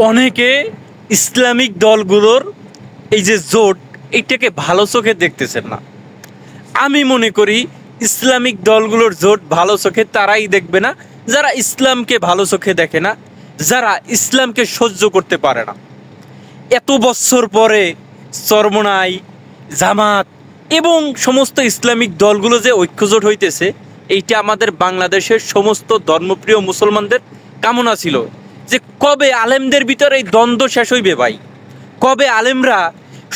অনেকে ইসলামিক দলগুলোর এই যে জোট এইটাকে ভালো চোখে দেখতেছেন না। আমি মনে করি ইসলামিক দলগুলোর জোট ভালো চোখে তারাই দেখবে না যারা ইসলামকে ভালো চোখে দেখে না, যারা ইসলামকে সহ্য করতে পারে না। এত বছর পরে চরমোনাই, জামাত এবং সমস্ত ইসলামিক দলগুলো যে ঐক্যজোট হইতেছে, এইটা আমাদের বাংলাদেশের সমস্ত ধর্মপ্রিয় মুসলমানদের কামনা ছিল যে কবে আলেমদের ভিতরে এই দ্বন্দ্ব শেষ হইবে ভাই, কবে আলেমরা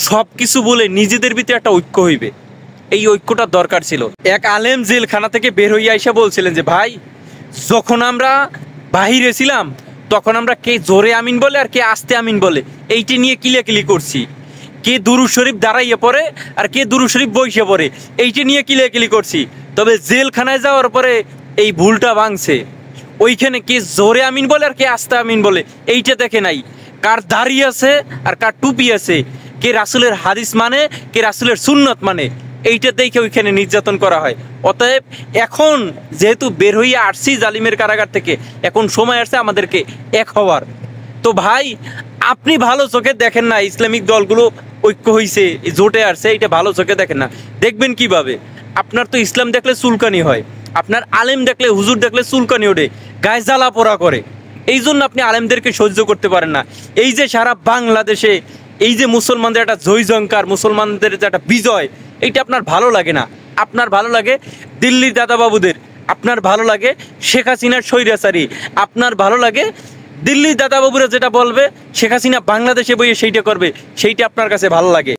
সব কিছু বলে নিজেদের ভিতরে একটা ঐক্য হইবে। এই ঐক্যটা দরকার ছিল। এক আলেম জেলখানা থেকে বের হইয়া এসে বলছিলেন যে ভাই, যখন আমরা বাহিরে ছিলাম তখন আমরা কে জোরে আমিন বলে আর কে আস্তে আমিন বলে এইটি নিয়ে কিলাকিলি করছি, কে দুরূদ শরীফ দাঁড়াইয়ে পড়ে আর কে দুরূদ শরীফ বইসে পড়ে এইটি নিয়ে কিলাকিলি করছি। তবে জেলখানায় যাওয়ার পরে এই ভুলটা ভাঙছে। ওইখানে কে জোরে আমিন বলে আর কে আস্তে আমিন বলে এইটা দেখে নাই, কার দাড়ি আছে আর কার টুপি আছে, কে রাসূলের হাদিস মানে কে রাসূলের সুন্নত মানে, এইটা দেখে ওইখানে নির্যাতন করা হয়। অতএব এখন যেহেতু বের হইয়া আসছি জালিমের কারাগার থেকে, এখন সময় আসছে আমাদেরকে এক হওয়ার। তো ভাই, আপনি ভালো চোখে দেখেন না ইসলামিক দলগুলো ঐক্য হইছে, জোটে আসছে, এটা ভালো চোখে দেখেন না। দেখবেন কিভাবে? আপনার তো ইসলাম দেখলে চুলকানি হয়, আপনার আলেম দেখলে, হুজুর দেখলে চুলকানি ওঠে, গায়ে জ্বালা পোড়া করে। এই জন্য আপনি আলেমদেরকে সহ্য করতে পারেন না। এই যে সারা বাংলাদেশে এই যে মুসলমানদের একটা জয়জঙ্কার, মুসলমানদের যে একটা বিজয়, এইটা আপনার ভালো লাগে না। আপনার ভালো লাগে দিল্লির দাদাবাবুদের, আপনার ভালো লাগে শেখ হাসিনার স্বৈরাচারী, আপনার ভালো লাগে দিল্লির দাদাবাবুরা যেটা বলবে শেখ হাসিনা বাংলাদেশে বইয়ে সেইটা করবে, সেইটা আপনার কাছে ভালো লাগে।